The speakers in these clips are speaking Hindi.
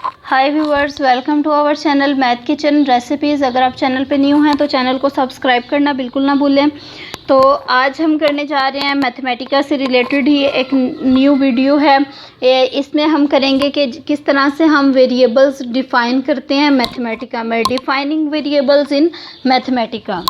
Hi viewers, welcome to our channel math kitchen recipes. अगर आप चैनल पे न्यू हैं तो चैनल को सब्सक्राइब करना बिल्कुल ना भूलें। तो आज हम करने जा रहे हैं मैथमेटिका से रिलेटेड ही एक न्यू वीडियो है। इसमें हम करेंगे कि किस तरह से हम वेरिएबल्स डिफ़ाइन करते हैं मैथमेटिका में, defining variables in Mathematica.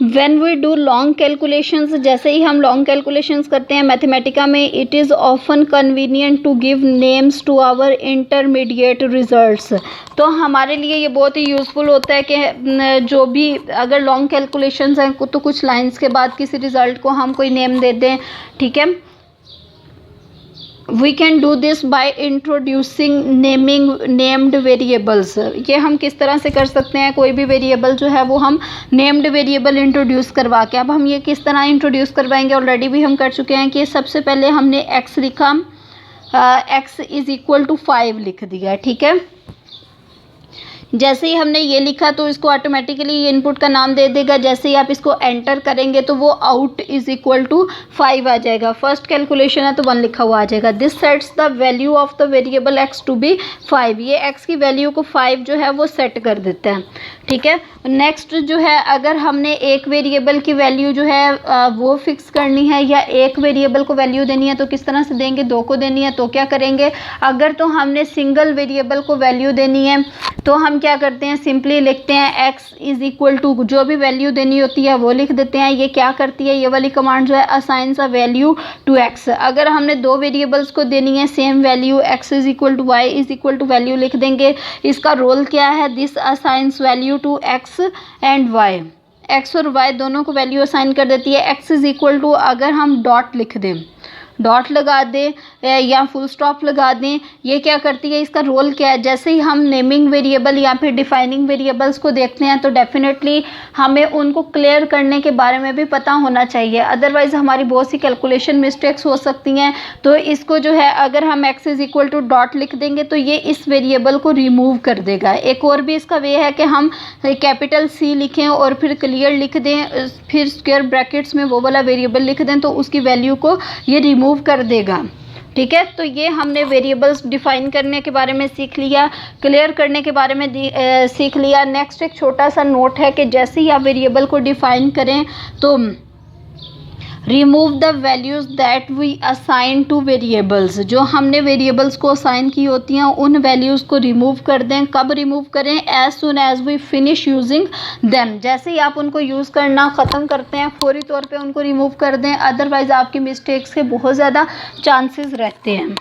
When we do long calculations, जैसे ही हम long calculations करते हैं मैथमेटिका में, it is often convenient to give names to our intermediate results। तो हमारे लिए ये बहुत ही यूज़फुल होता है कि जो भी अगर long calculations हैं तो कुछ लाइंस के बाद किसी रिज़ल्ट को हम कोई नेम दे दें, ठीक है। We can do this by introducing named variables। ये हम किस तरह से कर सकते हैं, कोई भी वेरिएबल जो है वो हम नेम्ड वेरिएबल इंट्रोड्यूस करवा के। अब हम ये किस तरह इंट्रोड्यूस करवाएंगे, ऑलरेडी भी हम कर चुके हैं कि सबसे पहले हमने x लिखा, x इज़ इक्वल टू 5 लिख दिया, ठीक है। जैसे ही हमने ये लिखा तो इसको ऑटोमेटिकली ये इनपुट का नाम दे देगा। जैसे ही आप इसको एंटर करेंगे तो वो आउट इज़ इक्वल टू 5 आ जाएगा। फर्स्ट कैलकुलेशन है तो 1 लिखा हुआ आ जाएगा। This sets the value of the variable x to be 5। ये x की वैल्यू को 5 जो है वो सेट कर देते हैं, ठीक है। नेक्स्ट जो है, अगर हमने एक वेरिएबल की वैल्यू जो है वो फिक्स करनी है या एक वेरिएबल को वैल्यू देनी है तो किस तरह से देंगे, 2 को देनी है तो क्या करेंगे। अगर तो हमने सिंगल वेरिएबल को वैल्यू देनी है तो हम क्या करते हैं, सिंपली लिखते हैं x इज़ इक्वल टू, जो भी वैल्यू देनी होती है वो लिख देते हैं। ये क्या करती है, ये वाली कमांड जो है assigns a value to x। अगर हमने 2 वेरिएबल्स को देनी है same value, x is equal to y is equal to value लिख देंगे। इसका रोल क्या है, this assigns value to x and y। x और y दोनों को वैल्यू असाइन कर देती है। x इज़ इक्वल टू, अगर हम डॉट लिख दें, डॉट लगा दें या फुल स्टॉप लगा दें, ये क्या करती है, इसका रोल क्या है। जैसे ही हम नेमिंग वेरिएबल या फिर डिफाइनिंग वेरिएबल्स को देखते हैं तो डेफिनेटली हमें उनको क्लियर करने के बारे में भी पता होना चाहिए, अदरवाइज़ हमारी बहुत सी कैलकुलेशन मिस्टेक्स हो सकती हैं। तो इसको जो है, अगर हम x is equal to dot लिख देंगे तो ये इस वेरिएबल को रिमूव कर देगा। एक और भी इसका वे है कि हम कैपिटल C लिखें और फिर क्लियर लिख दें, फिर स्क्वायर ब्रैकेट्स में वो वाला वेरिएबल लिख दें तो उसकी वैल्यू को ये रिमूव कर देगा, ठीक है। तो ये हमने वेरिएबल्स डिफाइन करने के बारे में सीख लिया, क्लियर करने के बारे में सीख लिया। नेक्स्ट एक छोटा सा नोट है कि जैसे ही आप वेरिएबल को डिफाइन करें तो remove the values that we assign to variables. जो हमने वेरिएबल्स को असाइन की होती हैं उन वैल्यूज़ को रिमूव कर दें। कब रिमूव करें, as soon as we finish using them. जैसे ही आप उनको यूज़ करना ख़त्म करते हैं फौरी तौर पे उनको रिमूव कर दें, अदरवाइज़ आपकी मिस्टेक्स के बहुत ज़्यादा चांसेस रहते हैं।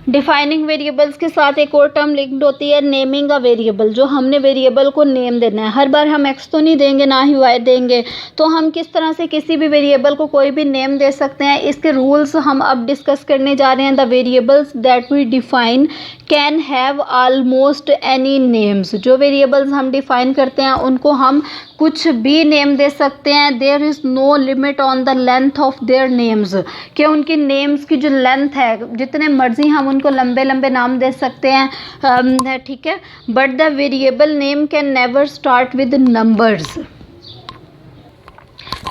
डिफाइनिंग वेरिएबल्स के साथ एक और टर्म लिंक्ड होती है, नेमिंग अ वेरिएबल। जो हमने वेरिएबल को नेम देना है, हर बार हम x तो नहीं देंगे ना ही y देंगे, तो हम किस तरह से किसी भी वेरिएबल को कोई भी नेम दे सकते हैं, इसके रूल्स हम अब डिस्कस करने जा रहे हैं। The variables that we define can have almost any names. जो वेरिएबल्स हम डिफाइन करते हैं उनको हम कुछ भी नेम दे सकते हैं। There is no limit on the length of their names, कि उनकी नेम्स की जो लेंथ है, जितने मर्जी हम उनको लंबे लंबे नाम दे सकते हैं, ठीक है। But the variable name can never start with numbers.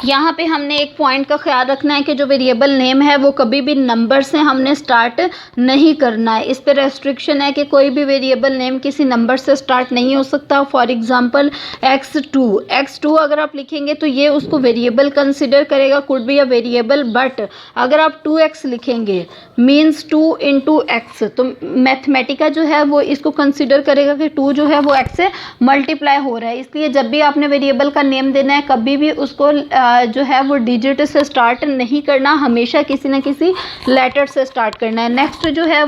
यहाँ पे हमने एक पॉइंट का ख्याल रखना है कि जो वेरिएबल नेम है वो कभी भी नंबर से हमने स्टार्ट नहीं करना है। इस पे रेस्ट्रिक्शन है कि कोई भी वेरिएबल नेम किसी नंबर से स्टार्ट नहीं हो सकता। फॉर एग्जांपल x2 अगर आप लिखेंगे तो ये उसको वेरिएबल कंसिडर करेगा, could be a variable. But अगर आप 2x लिखेंगे मीन्स 2 इंटू एक्स, तो मैथमेटिका जो है वो इसको कंसिडर करेगा कि 2 जो है वो x से मल्टीप्लाई हो रहा है। इसलिए जब भी आपने वेरिएबल का नेम देना है कभी भी उसको जो है वो डिजिट से स्टार्ट नहीं करना, हमेशा किसी न किसी लेटर से स्टार्ट करना है। नेक्स्ट जो है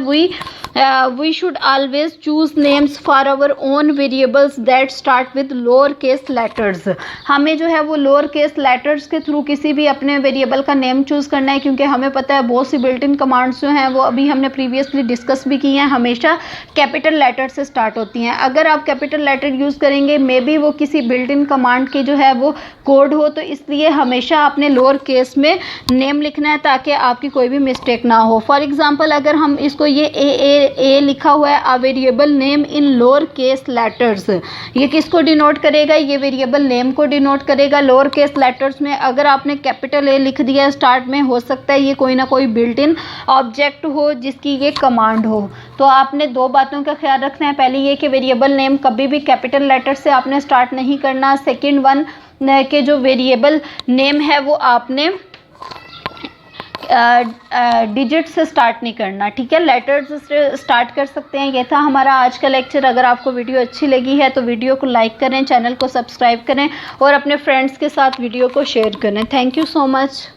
we should always choose names for our own variables that start with lower case letters. हमें जो है वो लोअर केस लेटर्स के थ्रू किसी भी अपने वेरिएबल का नेम चूज़ करना है, क्योंकि हमें पता है बहुत सी बिल्ट इन कमांड्स जो हैं वो अभी हमने प्रीवियसली डिस्कस भी की हैं, हमेशा कैपिटल लेटर से स्टार्ट होती हैं। अगर आप कैपिटल लेटर यूज़ करेंगे मे बी वो किसी बिल्ट इन कमांड के जो है वो कोड हो, तो इसलिए हमेशा आपने लोअर केस में नेम लिखना है ताकि आपकी कोई भी मिस्टेक ना हो। फॉर एग्जांपल अगर हम इसको ये ए ए लिखा हुआ है, a variable name in lower case letters, ये किसको डिनोट करेगा, ये वेरिएबल नेम को डिनोट करेगा लोअर केस लेटर्स में। अगर आपने कैपिटल ए लिख दिया स्टार्ट में, हो सकता है ये कोई ना कोई बिल्ट इन ऑब्जेक्ट हो जिसकी ये कमांड हो। तो आपने दो बातों का ख्याल रखना है, पहले ये कि वेरिएबल नेम कभी भी कैपिटल लेटर से आपने स्टार्ट नहीं करना। सेकंड वन के जो वेरिएबल नेम है वो आपने डिजिट से स्टार्ट नहीं करना, ठीक है, लेटर्स से स्टार्ट कर सकते हैं। ये था हमारा आज का लेक्चर। अगर आपको वीडियो अच्छी लगी है तो वीडियो को लाइक करें, चैनल को सब्सक्राइब करें और अपने फ्रेंड्स के साथ वीडियो को शेयर करें। Thank you so much.